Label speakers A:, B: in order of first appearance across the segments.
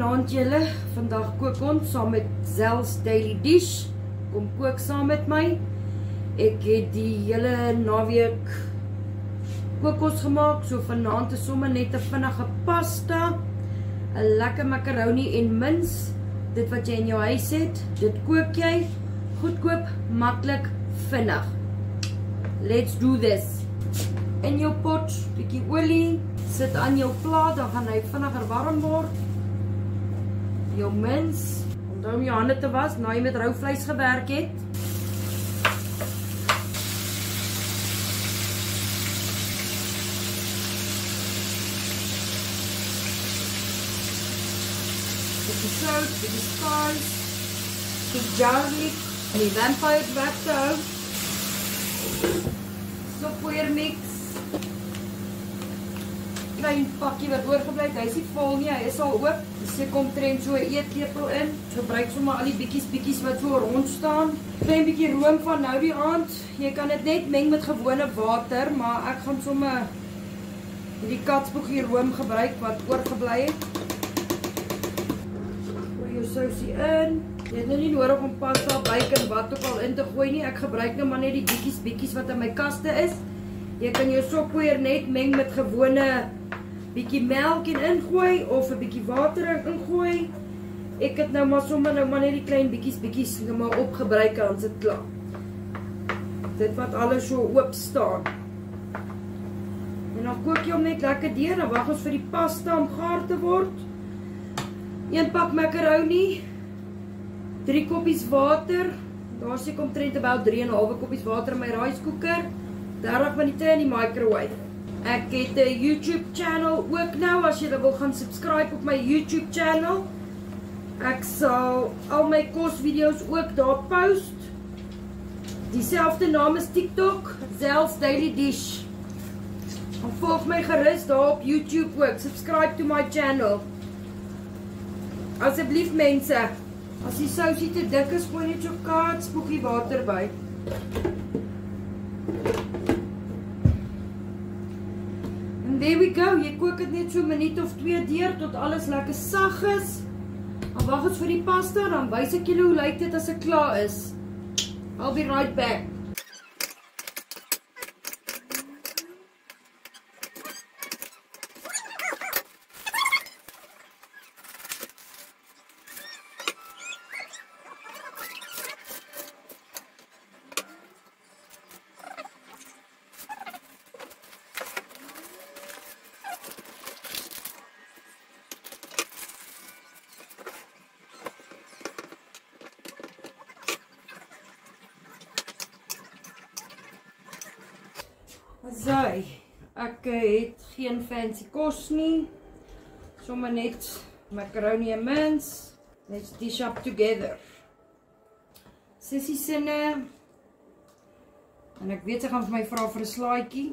A: Goeienaand julle, vandag kook ons saam met Zell's Daily Dish. Kom kook saam met my. Ek het die hele naweek kookos gemaak, so vanaand is sommer net 'n vinnige pasta, 'n lekker macaroni en mins, dit wat jy in jou huis het, dit kook jy, goedkoop, maklik, vinnig. Let's do this. In jou pot, bietjie olie, sit aan jou plaat, dan gaan hy vinniger warm word. Jou mins, onthou om jou hande te was, na jy met rou vleis gewerk het. Bietjie sout, bietjie spice, bietjie garlic, en die vampire weg te hou. Soppoeier mix. Klein pakkie wat oorgebly het, hy is nie vol nie, hy is al oop. Dus ek omtrent so 'n eetlepel in. Gebruik sommer al die bietjies wat so rond staan. Klein bietjie room van nou die aand. Jy kan dit net meng met gewone water, maar ek gaan sommer hierdie katsboegie room gebruik wat oorgebly het. Gooi jou sousie in. Jy het nou nie nodig om pasta, bacon, wat ook al in te gooi nie. Ek gebruik nou maar net die bietjies wat in my kaste is. Jy kan jou soppoeier net meng met gewone bietjie melk en ingooi of 'n bietjie water ingooi. Ek het nou maar sommer net die klein bietjies nou maar opgebruik en dit klaar. Dit wat alles so oop staan. En dan kook jy hom net lekker deur, dan wag ons vir die pasta om gaar te word. 1 pak macaroni, 3 koppies water. Daar sit omtrent about 3,5 koppies water in my rice cooker. 30 minute in die microwave. Ek het 'n YouTube channel ook nou, as jy wil gaan subscribe op my YouTube channel. Ek sal al my kosvideo's ook daar post. Dieselfde naam is TikTok, Zell's Daily Dish. En volg my gerus daar op YouTube ook, subscribe to my channel. Asseblief mense, as die sousie te dik is, gooi net so katsboegie water by. And there we go, jy kook dit net so 'n minuut of 2 deur tot alles lekker sag is. Dan wag ons vir die pasta, dan wys ek julle hoe lyk dit as dit klaar is. I'll be right back. Asai, ek het geen fancy kos nie, sommer net macaroni and mins. Let's dish up together. Sissie sinne, en ek weet sy gaan vir my vra vir 'n slaaitjie,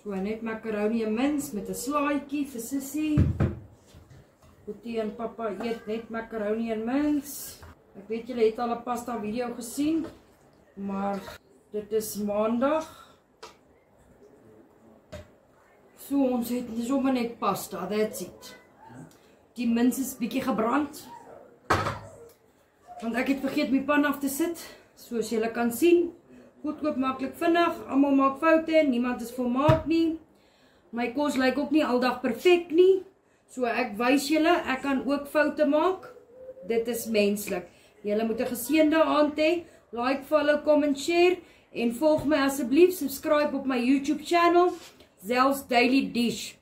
A: so net macaroni and mins met 'n slaaitjie vir Sissie. Boetie en papa eet net macaroni and mins. Ek weet julle het al 'n pasta video gesien, maar dit is maandag. So ons het sommer net pasta, that's it. Die mins is bietjie gebrand, want ek het vergeet my pan af te sit, soos julle kan sien. Goedkoop, maklik, vinnig, almal maak foute, niemand is volmaak nie. My kos lyk ook nie aldag perfek nie, so ek wys julle, ek kan ook foute maak. Dit is menslik. Julle moet 'n geseënde aand hê. Like, follow, comment, share en volg my asseblief, subscribe op my YouTube channel. Zell's Daily Dish.